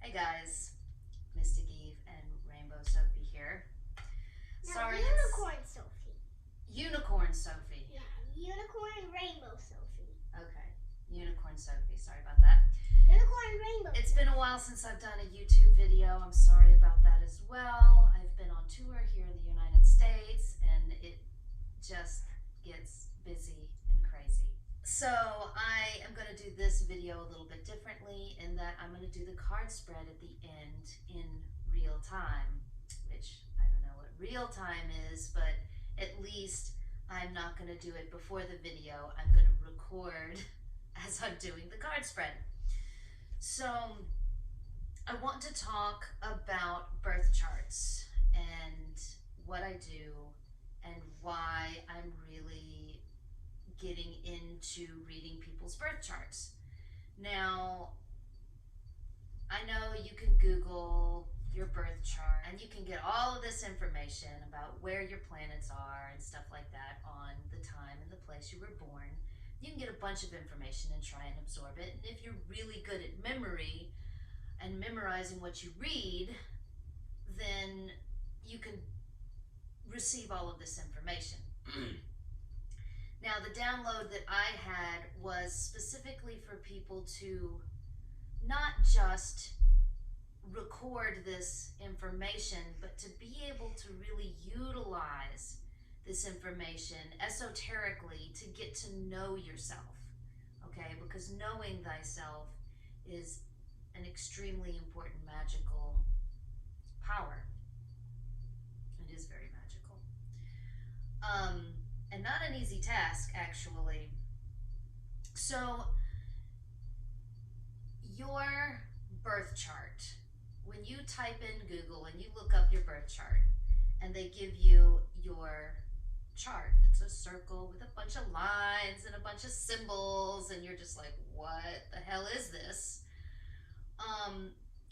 Hey guys, MysticEve and Rainbow Sophie here. No, Sorry, Unicorn Sophie. Unicorn Sophie. Yeah, Unicorn Rainbow Sophie. Okay, Unicorn Sophie. Sorry about that. Unicorn Rainbow. It's been a while since I've done a YouTube video. I'm sorry about that as well. I've been on tour here in the United States and it just gets busy and crazy. So I am going to do this video a little bit differently in that I'm going to do the card spread at the end in real time, which I don't know what real time is, but at least I'm not going to do it before the video. I'm going to record as I'm doing the card spread. So I want to talk about birth charts and what I do and why I'm really getting into reading people's birth charts. Now, I know you can Google your birth chart and you can get all of this information about where your planets are and stuff like that on the time and the place you were born. You can get a bunch of information and try and absorb it. And if you're really good at memory and memorizing what you read, then you can receive all of this information. Now, the download that I had was specifically for people to not just record this information, but to be able to really utilize this information esoterically to get to know yourself, okay? Because knowing thyself is an extremely important magical power. It is very magical. And not an easy task, actually. So, your birth chart, when you type in Google and you look up your birth chart and they give you your chart, it's a circle with a bunch of lines and a bunch of symbols, and you're just like, what the hell is this?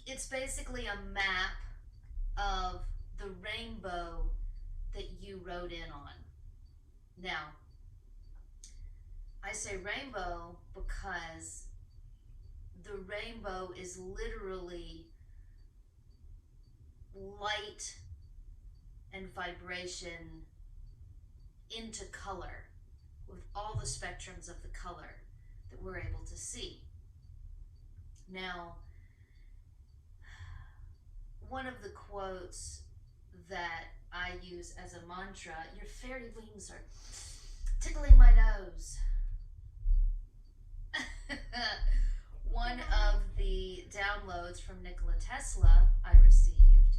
It's basically a map of the rainbow that you wrote in on. Now, I say rainbow because the rainbow is literally light and vibration into color with all the spectrums of the color that we're able to see. Now, one of the quotes that I use as a mantra, your fairy wings are tickling my nose. One of the downloads from Nikola Tesla I received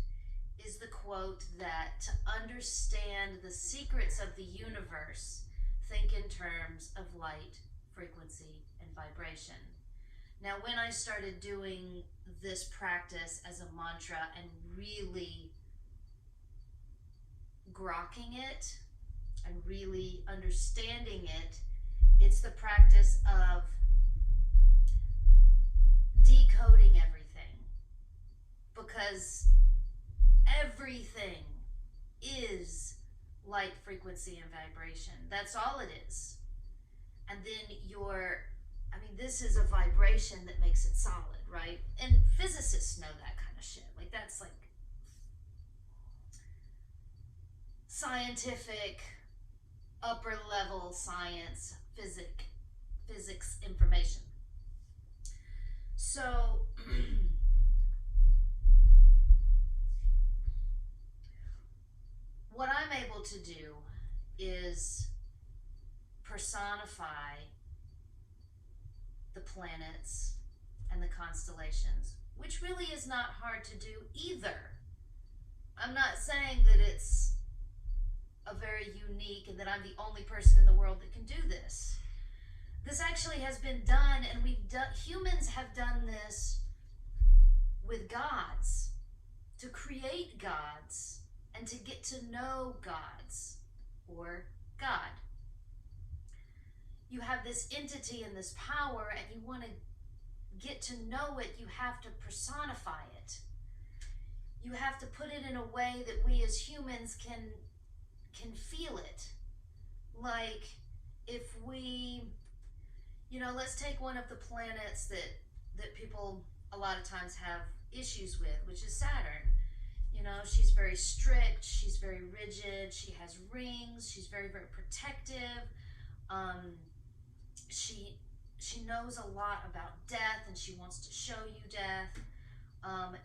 is the quote that to understand the secrets of the universe, think in terms of light, frequency, and vibration. Now, when I started doing this practice as a mantra and really grokking it and really understanding it, it's the practice of decoding everything, because everything is light, frequency, and vibration. That's all it is. And then this is a vibration that makes it solid, right? And physicists know that kind of shit. Like, that's like scientific, upper level science, physics information. So what I'm able to do is personify the planets and the constellations, which really is not hard to do either. I'm not saying that it's a very unique and that I'm the only person in the world that can do this. This actually has been done, and humans have done this with gods, to create gods and to get to know gods or God. You have this entity and this power, and you want to get to know it, you have to personify it. You have to put it in a way that we as humans can feel it. Like, if we, let's take one of the planets that people a lot of times have issues with, which is Saturn. You know, she's very strict, she's very rigid, she has rings, she's very, very protective. Um, she knows a lot about death and she wants to show you death.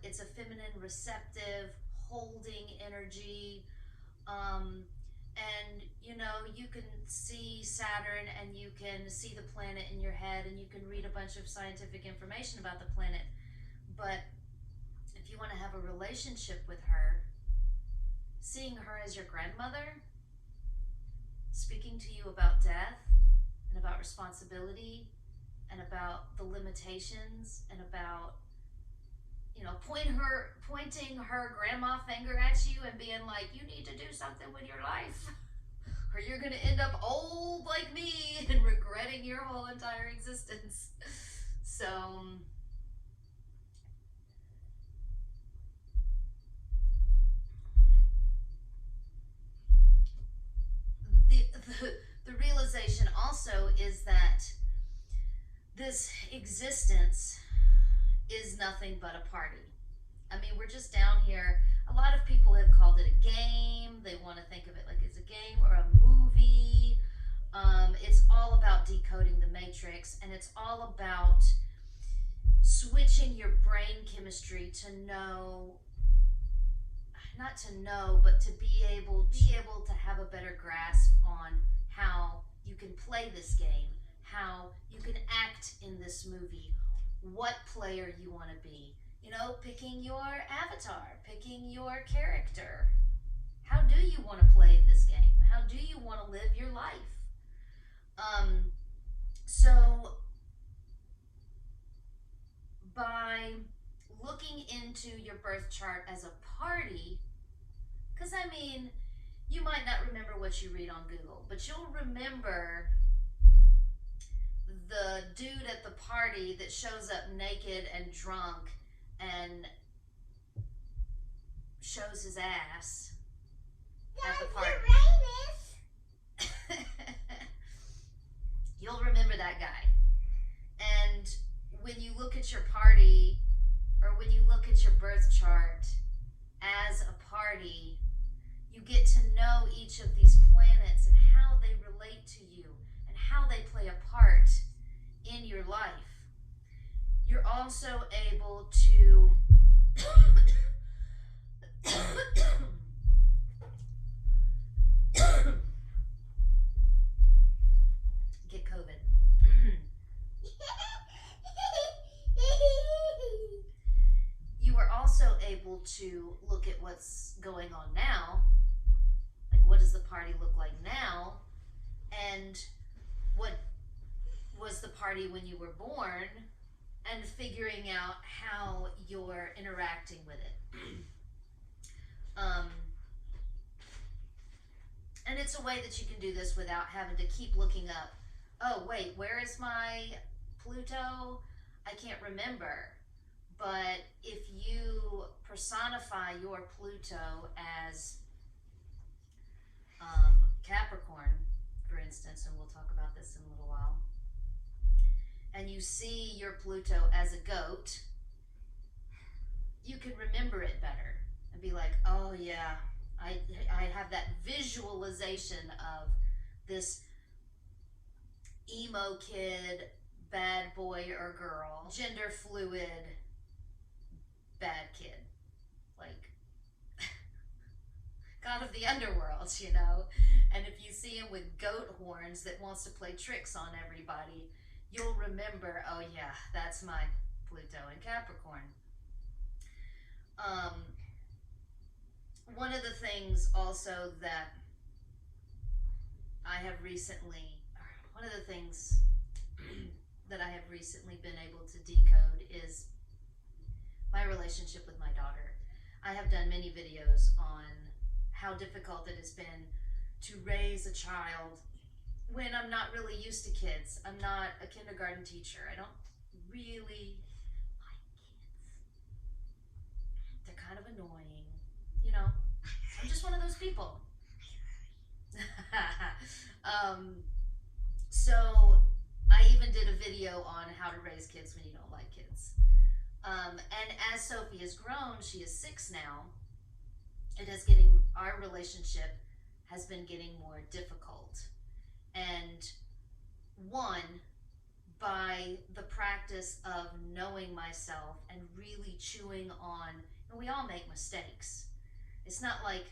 It's a feminine, receptive, holding energy. And you know, you can see Saturn and you can see the planet in your head and you can read a bunch of scientific information about the planet. But if you want to have a relationship with her, seeing her as your grandmother, speaking to you about death and about responsibility and about the limitations and about, you know, pointing her grandma finger at you and being like, you need to do something with your life or you're going to end up old like me and regretting your whole entire existence. So the realization also is that this existence is nothing but a party. I mean, we're just down here. A lot of people have called it a game. They want to think of it like it's a game or a movie. It's all about decoding the matrix, and it's all about switching your brain chemistry to know, not to know, but to be able to have a better grasp on how you can play this game, how you can act in this movie, what player you want to be. You know, picking your avatar, picking your character. How do you want to play this game? How do you want to live your life? So by looking into your birth chart as a party, because I mean, you might not remember what you read on Google, but you'll remember the dude at the party that shows up naked and drunk and shows his ass at the party. You'll remember that guy. And when you look at your party, or when you look at your birth chart as a party, you get to know each of these planets and how they relate to you and how they play a part in your life. You're also able to get COVID. You are also able to look at what's going on now, like what does the party look like now, and what was the party when you were born, and figuring out how you're interacting with it. And it's a way that you can do this without having to keep looking up, oh wait, where is my Pluto? I can't remember. But if you personify your Pluto as Capricorn, for instance, and we'll talk about this in a little while, and you see your Pluto as a goat, you can remember it better and be like, oh yeah, I have that visualization of this emo kid, bad boy or girl, gender fluid, bad kid, like god of the underworld, you know. And if you see him with goat horns that wants to play tricks on everybody, you'll remember, oh yeah, that's my Pluto in Capricorn. One of the things also that I have recently, one of the things that I have recently been able to decode is my relationship with my daughter. I have done many videos on how difficult it has been to raise a child when I'm not really used to kids. I'm not a kindergarten teacher. I don't really like kids. They're kind of annoying, you know. I'm just one of those people. So I even did a video on how to raise kids when you don't like kids. And as Sophie has grown, she is 6 now. Our relationship has been getting more difficult. And one, by the practice of knowing myself and really chewing on, and we all make mistakes. It's not like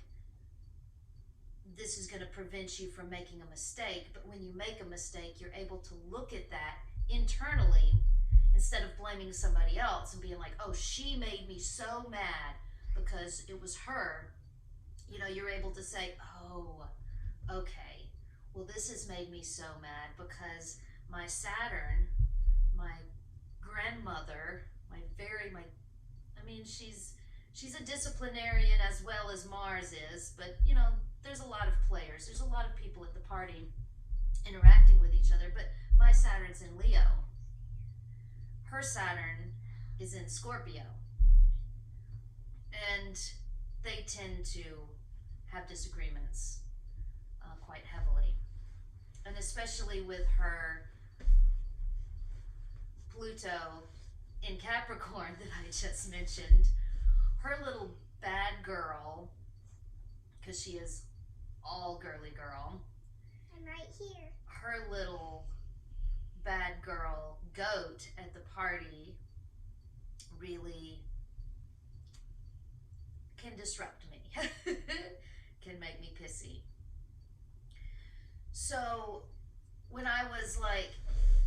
this is going to prevent you from making a mistake, but when you make a mistake, you're able to look at that internally instead of blaming somebody else and being like, oh, she made me so mad because it was her. You know, you're able to say, oh, okay, well, this has made me so mad because my Saturn, my grandmother, she's a disciplinarian as well as Mars is, but you know, there's a lot of players. There's a lot of people at the party interacting with each other, but my Saturn's in Leo. Her Saturn is in Scorpio. And they tend to have disagreements quite heavily. And especially with her Pluto in Capricorn that I just mentioned, her little bad girl, because she is all girly girl. I'm right here. Her little bad girl goat at the party really can disrupt me, can make me pissy. So when I was like,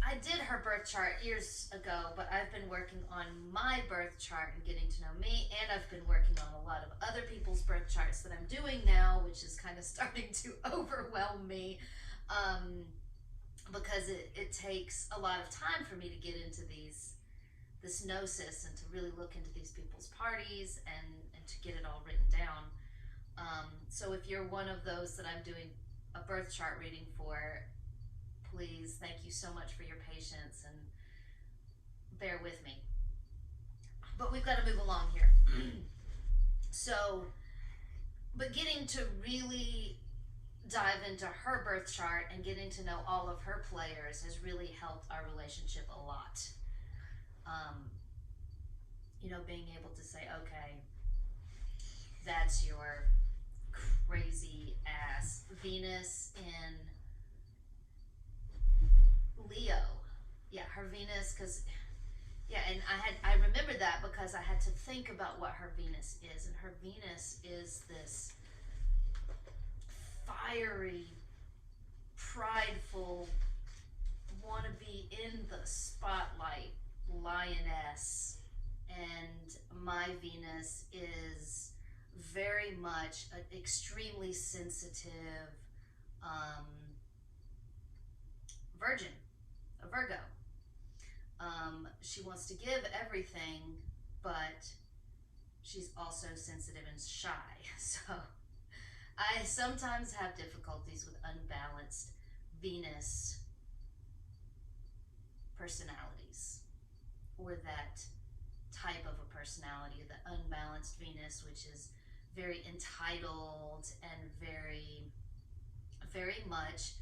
I did her birth chart years ago, but I've been working on my birth chart and getting to know me, and I've been working on a lot of other people's birth charts that I'm doing now, which is kind of starting to overwhelm me, because it takes a lot of time for me to get into this gnosis and to really look into these people's parties and to get it all written down. So if you're one of those that I'm doing a birth chart reading for, please, thank you so much for your patience and bear with me. But we've got to move along here. But getting to really dive into her birth chart and getting to know all of her players has really helped our relationship a lot. You know, being able to say, okay, that's your crazy ass Venus in Leo. Yeah, her Venus, because and I remember that because I had to think about what her Venus is, and her Venus is this fiery, prideful, want to be in the spotlight lioness, and my Venus is very much an extremely sensitive virgin, a Virgo. She wants to give everything, but she's also sensitive and shy. So I sometimes have difficulties with unbalanced Venus personalities, or that type of a personality, the unbalanced Venus, which is very entitled and very, very much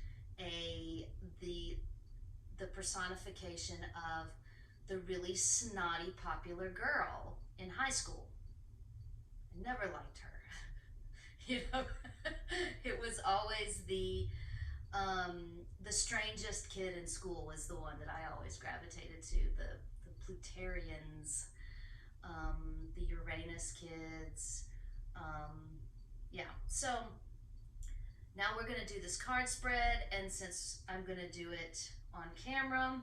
the personification of the really snotty popular girl in high school. I never liked her. You know, it was always the strangest kid in school was the one that I always gravitated to. The Plutarians, the Uranus kids. So now we're going to do this card spread, and since I'm going to do it on camera,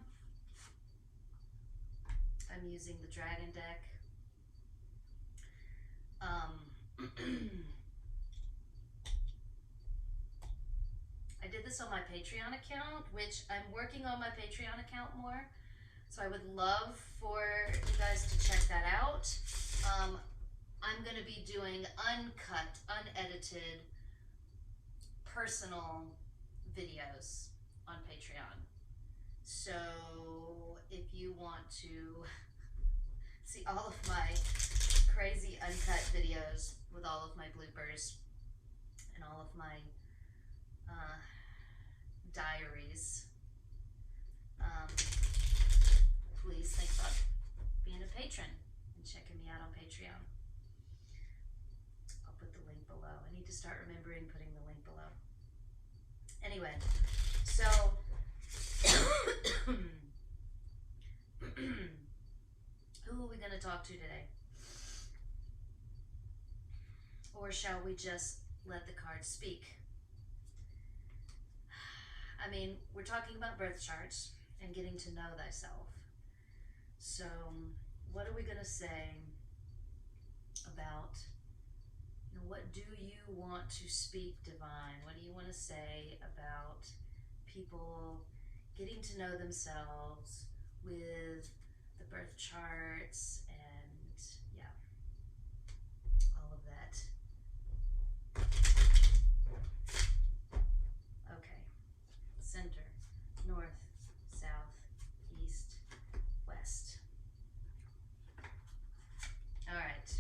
I'm using the Dragon deck. I did this on my Patreon account, which I'm working on my Patreon account more. So I would love for you guys to check that out. I'm going to be doing uncut, unedited, personal videos on Patreon. So if you want to see all of my crazy uncut videos with all of my bloopers and all of my diaries, please think about being a patron. Anyway, so who are we going to talk to today? Or shall we just let the cards speak? I mean, we're talking about birth charts and getting to know thyself. So, what are we going to say about, what do you want to speak, Divine? What do you want to say about people getting to know themselves with the birth charts and, yeah, all of that? Okay. Center, north, south, east, west. All right.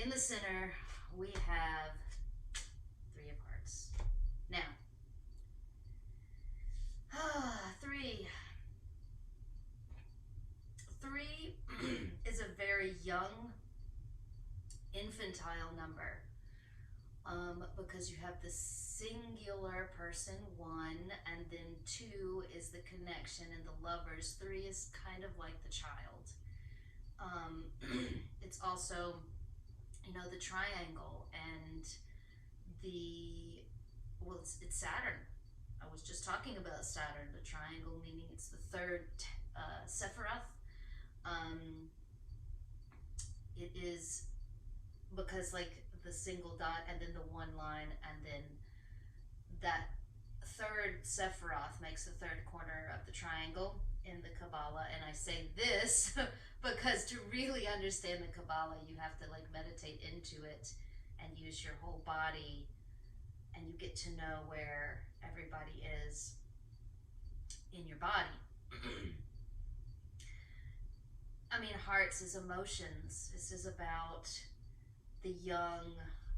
In the center, we have 3 of hearts. Now, 3. 3 is a very young, infantile number. Because you have the singular person, 1, and then 2 is the connection and the lovers. 3 is kind of like the child. It's also, the triangle and it's Saturn. I was just talking about Saturn, the triangle, meaning it's the 3rd Sephiroth. It is because like the single dot and then the 1 line and then that 3rd Sephiroth makes the 3rd corner of the triangle in the Kabbalah. And I say this because to really understand the Kabbalah, you have to like meditate into it and use your whole body, and you get to know where everybody is in your body. I mean, hearts is emotions. This is about the young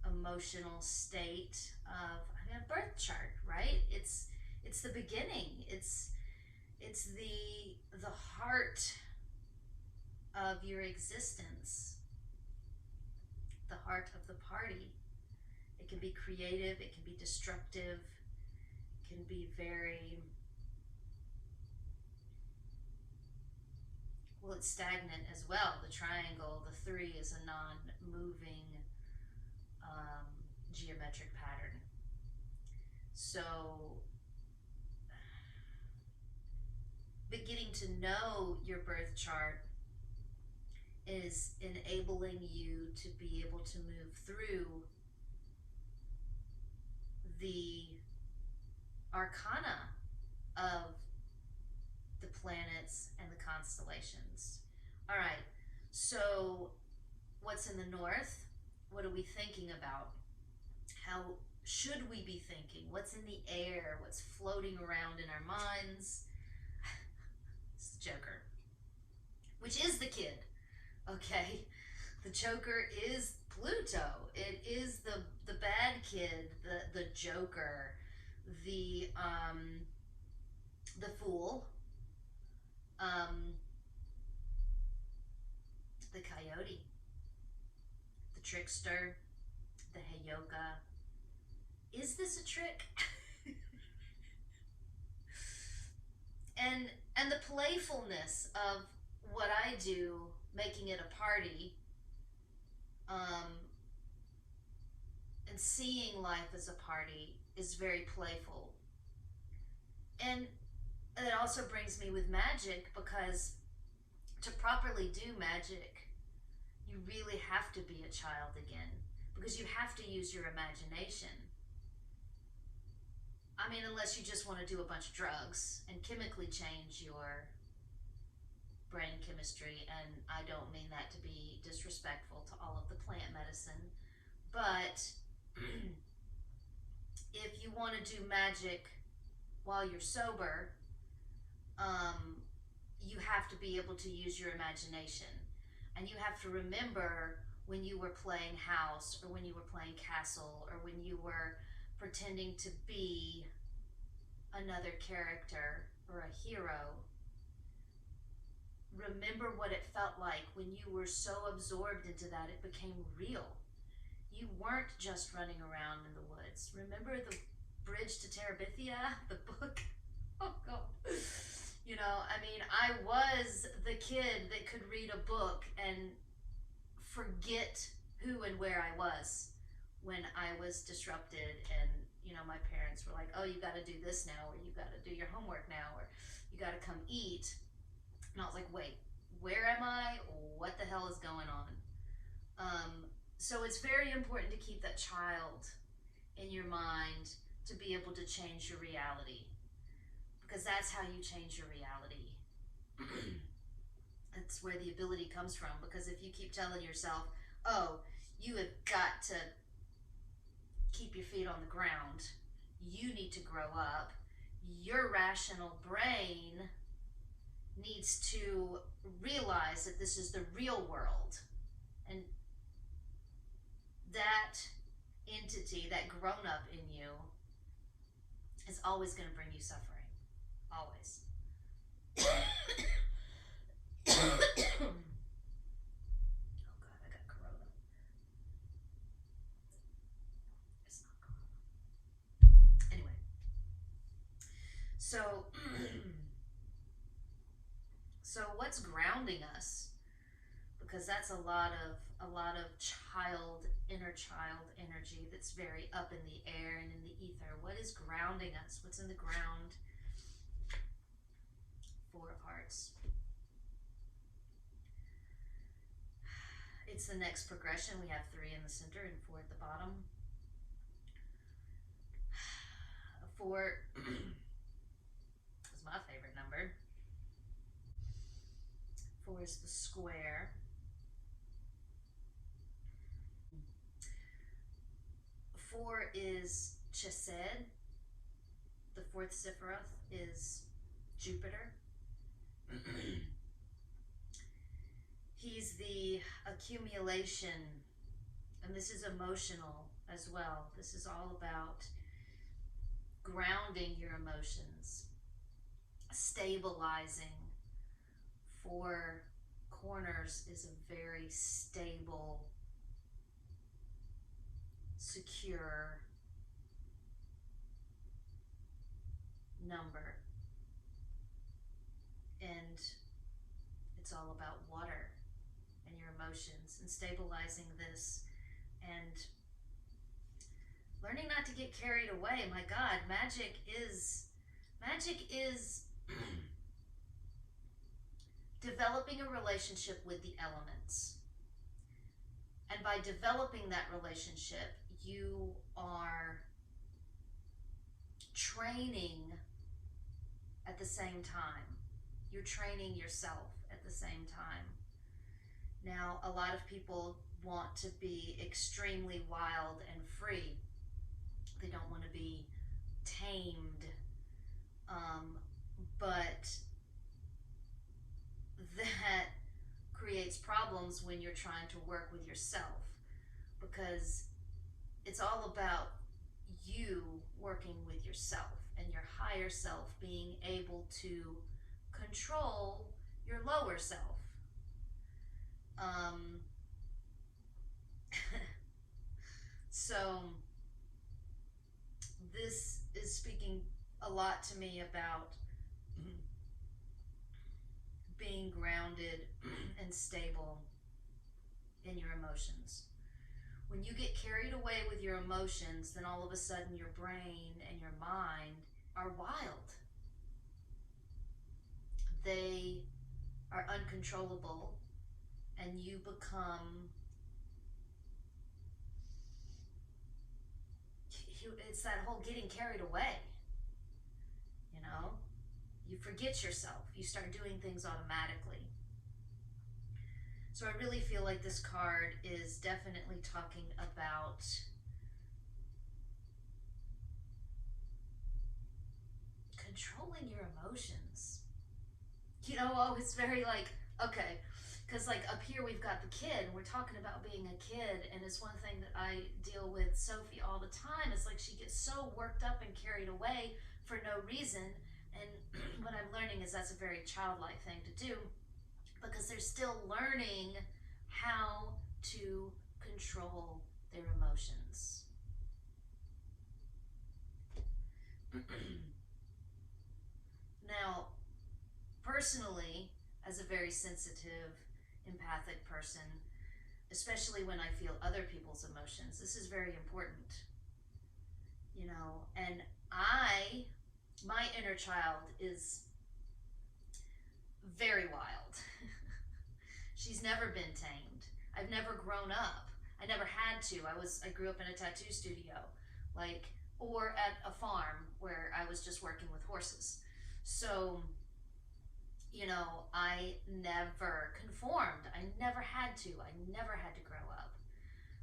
emotional state of a birth chart, right? It's the beginning. It's the heart of your existence, the heart of the party. It can be creative, it can be destructive, it can be very, well, it's stagnant as well. The triangle, the 3 is a non-moving geometric pattern. So, beginning to know your birth chart is enabling you to be able to move through the arcana of the planets and the constellations. All right, so what's in the north? What are we thinking about? How should we be thinking? What's in the air? What's floating around in our minds? It's the Joker, which is the kid, okay? The Joker is Pluto. It is the bad kid, the Joker, the fool, the coyote, the trickster, the Heyoka. Is this a trick? and the playfulness of what I do, making it a party, and seeing life as a party is very playful. And it also brings me with magic, because to properly do magic, you really have to be a child again, because you have to use your imagination. I mean, unless you just want to do a bunch of drugs and chemically change your brain chemistry, and I don't mean that to be disrespectful to all of the plant medicine, but if you want to do magic while you're sober, you have to be able to use your imagination. And you have to remember when you were playing house, or when you were playing castle, or when you were pretending to be another character or a hero. Remember what it felt like when you were so absorbed into that it became real. you weren't just running around in the woods. Remember the Bridge to Terabithia, the book? Oh, God. You know, I mean, I was the kid that could read a book and forget who and where I was when I was disrupted. And, you know, my parents were like, oh, you got to do this now, or you got to do your homework now, or you got to come eat. And I was like, wait, where am I? What the hell is going on? So it's very important to keep that child in your mind to be able to change your reality, because that's how you change your reality. That's where the ability comes from, because if you keep telling yourself, oh, you have got to keep your feet on the ground, you need to grow up, your rational brain needs to realize that this is the real world, and that entity, that grown up in you, is always going to bring you suffering. Always. Oh God, I got corona. It's not corona. Anyway, so so what's grounding us? Because that's a lot of inner child energy that's very up in the air and in the ether. What is grounding us? What's in the ground? Four of Hearts. It's the next progression. We have 3 in the center and 4 at the bottom. 4 is my favorite number. 4 is the square. 4 is Chesed. The 4th Sephiroth is Jupiter. He's the accumulation, and this is emotional as well. This is all about grounding your emotions, stabilizing. 4 corners is a very stable, secure number. And it's all about water and your emotions and stabilizing this and learning not to get carried away. My God, magic is developing a relationship with the elements. And by developing that relationship, you are training at the same time. You're training yourself at the same time. Now, a lot of people want to be extremely wild and free. They don't want to be tamed. But that creates problems when you're trying to work with yourself, because it's all about you working with yourself and your higher self being able to control your lower self. So this is speaking a lot to me about being grounded and stable in your emotions. When you get carried away with your emotions, then all of a sudden your brain and your mind are wild. They are uncontrollable, and you become, it's that whole getting carried away, you know? You forget yourself. You start doing things automatically. So I really feel like this card is definitely talking about controlling your emotions. You know, oh, it's very like, okay, because like up here we've got the kid, and we're talking about being a kid, and it's one thing that I deal with Sophie all the time. It's like she gets so worked up and carried away for no reason. And what I'm learning is that's a very childlike thing to do, because they're still learning how to control their emotions. Now, personally, as a very sensitive, empathic person, especially when I feel other people's emotions, this is very important, you know, and my inner child is very wild. She's never been tamed. I've never grown up. I never had to. I grew up in a tattoo studio, or at a farm where I was just working with horses. So, you know, I never conformed. I never had to. I never had to grow up.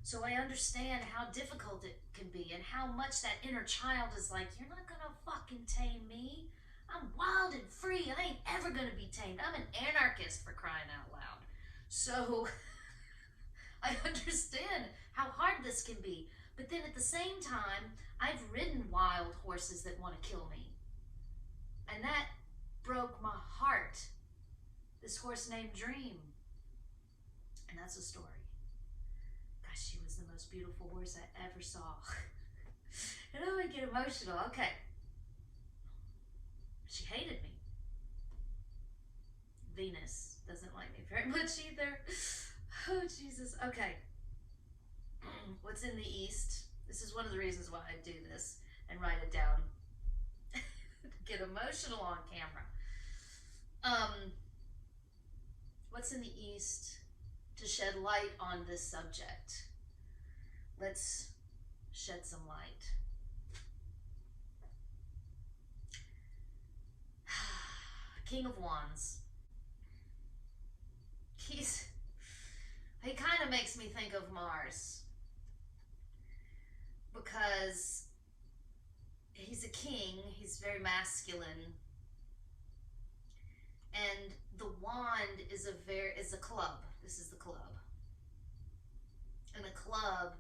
So I understand how difficult it can be and how much that inner child is like, you're not gonna fucking tame me. I'm wild and free. I ain't ever gonna be tamed. I'm an anarchist, for crying out loud. So I understand how hard this can be. But then at the same time, I've ridden wild horses that want to kill me. And that broke my heart. This horse named Dream. And that's a story. Gosh, she was the most beautiful horse I ever saw. And I get emotional. Okay. She hated me. Venus doesn't like me very much either. Oh, Jesus. Okay. What's in the East? This is one of the reasons why I do this and write it down. Get emotional on camera. What's in the East to shed light on this subject? Let's shed some light. King of Wands. He kind of makes me think of Mars, because he's a king, he's very masculine, and the wand is a club. This is the club. And a club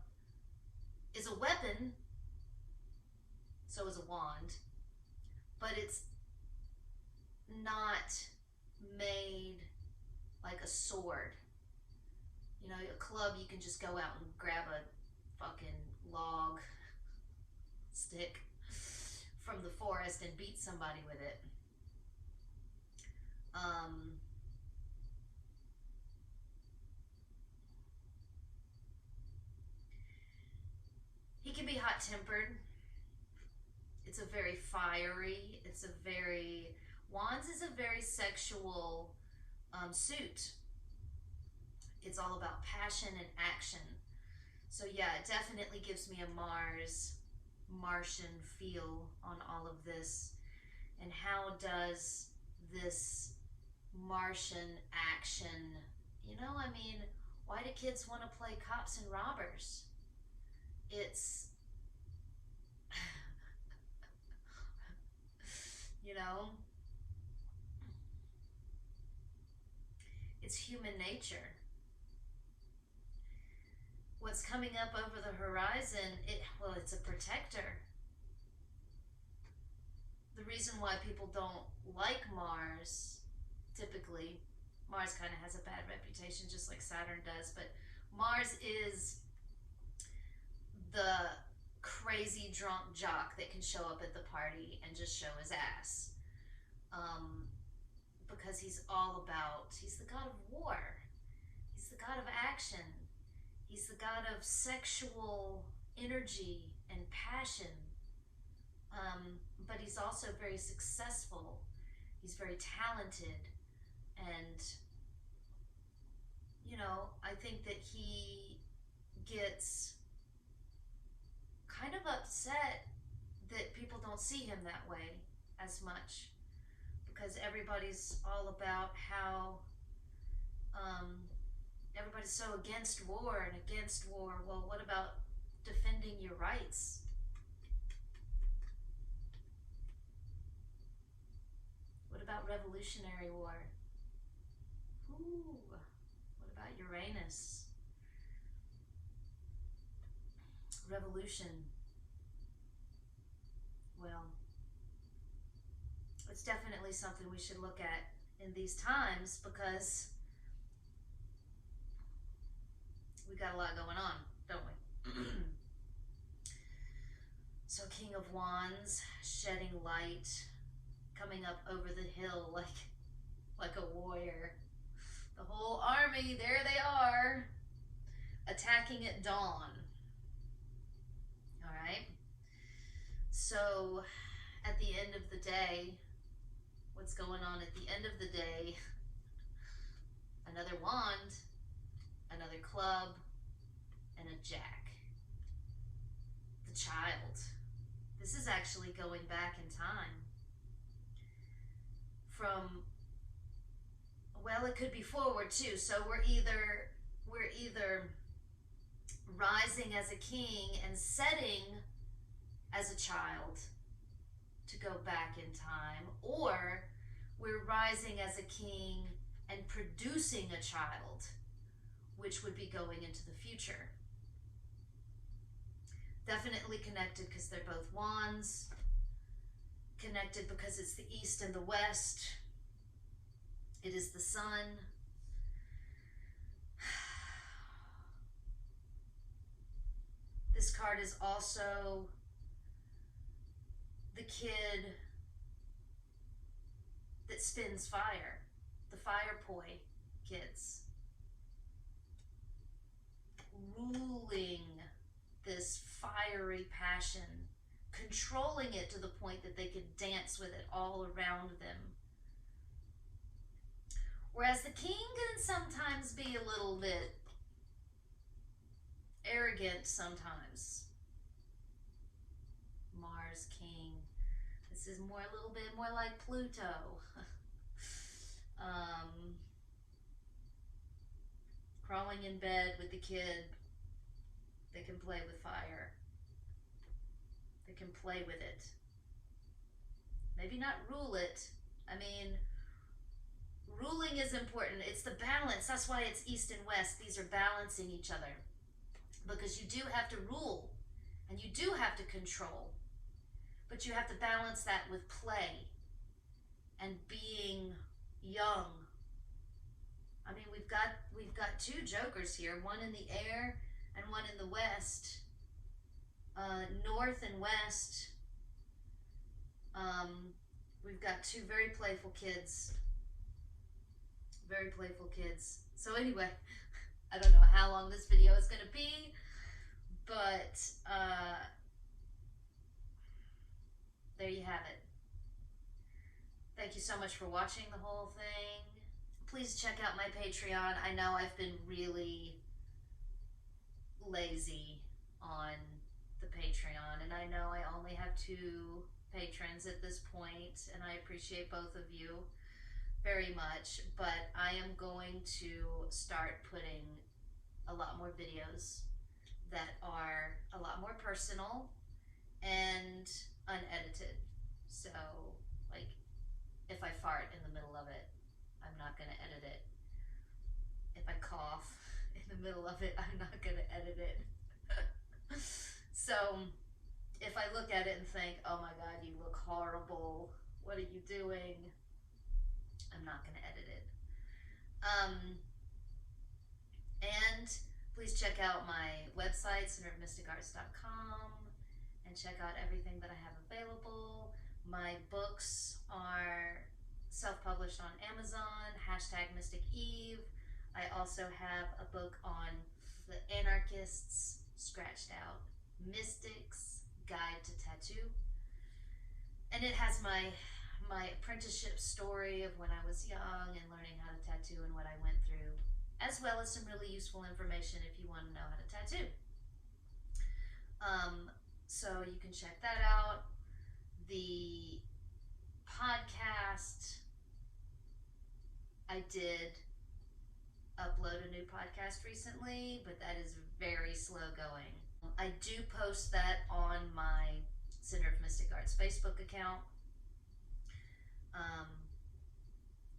is a weapon, so is a wand, but it's not made like a sword. You know, a club, you can just go out and grab a fucking log stick from the forest and beat somebody with it. He can be hot-tempered. It's a very fiery, Wands is a very sexual suit. It's all about passion and action. So yeah, it definitely gives me a Martian feel on all of this. And how does this Martian action, you know, I mean, why do kids want to play cops and robbers? It's, you know, it's human nature. What's coming up over the horizon, it's a protector. The reason why people don't like Mars, typically, Mars kind of has a bad reputation just like Saturn does, but Mars is the crazy drunk jock that can show up at the party and just show his ass. Because he's the god of war. He's the god of action. He's the god of sexual energy and passion. But he's also very successful. He's very talented. And, you know, I think that he gets kind of upset that people don't see him that way as much. Because everybody's all about how everybody's so against war and against war. Well, what about defending your rights? What about Revolutionary War? Ooh, what about Uranus? Revolution. Well, it's definitely something we should look at in these times, because we got a lot going on, don't we? So King of Wands, shedding light, coming up over the hill like a warrior. The whole army, there they are, attacking at dawn. All right. So at the end of the day, what's going on at the end of the day? Another wand, another club, and a jack. The child. This is actually going back in time. From, well, it could be forward too. So we're either rising as a king and setting as a child to go back in time, or we're rising as a king and producing a child, which would be going into the future. Definitely connected because they're both wands. Connected because it's the east and the west. It is the sun. This card is also the kid that spins fire. The fire poi kids. Ruling this fiery passion, controlling it to the point that they could dance with it all around them. Whereas the king can sometimes be a little bit arrogant sometimes. Mars king. This is more a little bit more like Pluto. Crawling in bed with the kid. They can play with fire. They can play with it. Maybe not rule it. I mean, ruling is important. It's the balance. That's why it's east and west. These are balancing each other. Because you do have to rule and you do have to control. But you have to balance that with play and being young. I mean, we've got two jokers here, one in the air and one in the west. North and west. We've got two very playful kids. Very playful kids. So anyway, I don't know how long this video is going to be, but there you have it. Thank you so much for watching the whole thing. Please check out my Patreon. I know I've been really lazy on the Patreon, and I know I only have 2 patrons at this point, and I appreciate both of you very much, but I am going to start putting a lot more videos that are a lot more personal and unedited. So, like, if I fart in the middle of it, I'm not going to edit it. If I cough in the middle of it, I'm not going to edit it. So, if I look at it and think, oh my God, you look horrible, what are you doing? I'm not going to edit it. And please check out my website, centerofmysticarts.com, and check out everything that I have available. My books are self-published on Amazon, #MysticEve. I also have a book on the anarchists, scratched out, Mystics Guide to Tattoo. And it has my apprenticeship story of when I was young and learning how to tattoo and what I went through, as well as some really useful information if you want to know how to tattoo. So you can check that out. The podcast, I did upload a new podcast recently, but that is very slow going. I do post that on my Center of Mystic Arts Facebook account.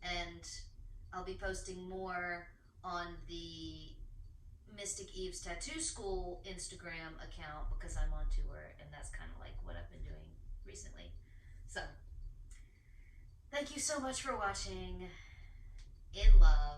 And I'll be posting more on the MysticEve's Tattoo School Instagram account because I'm on tour, and that's kind of like what I've been doing recently. So, thank you so much for watching. In love.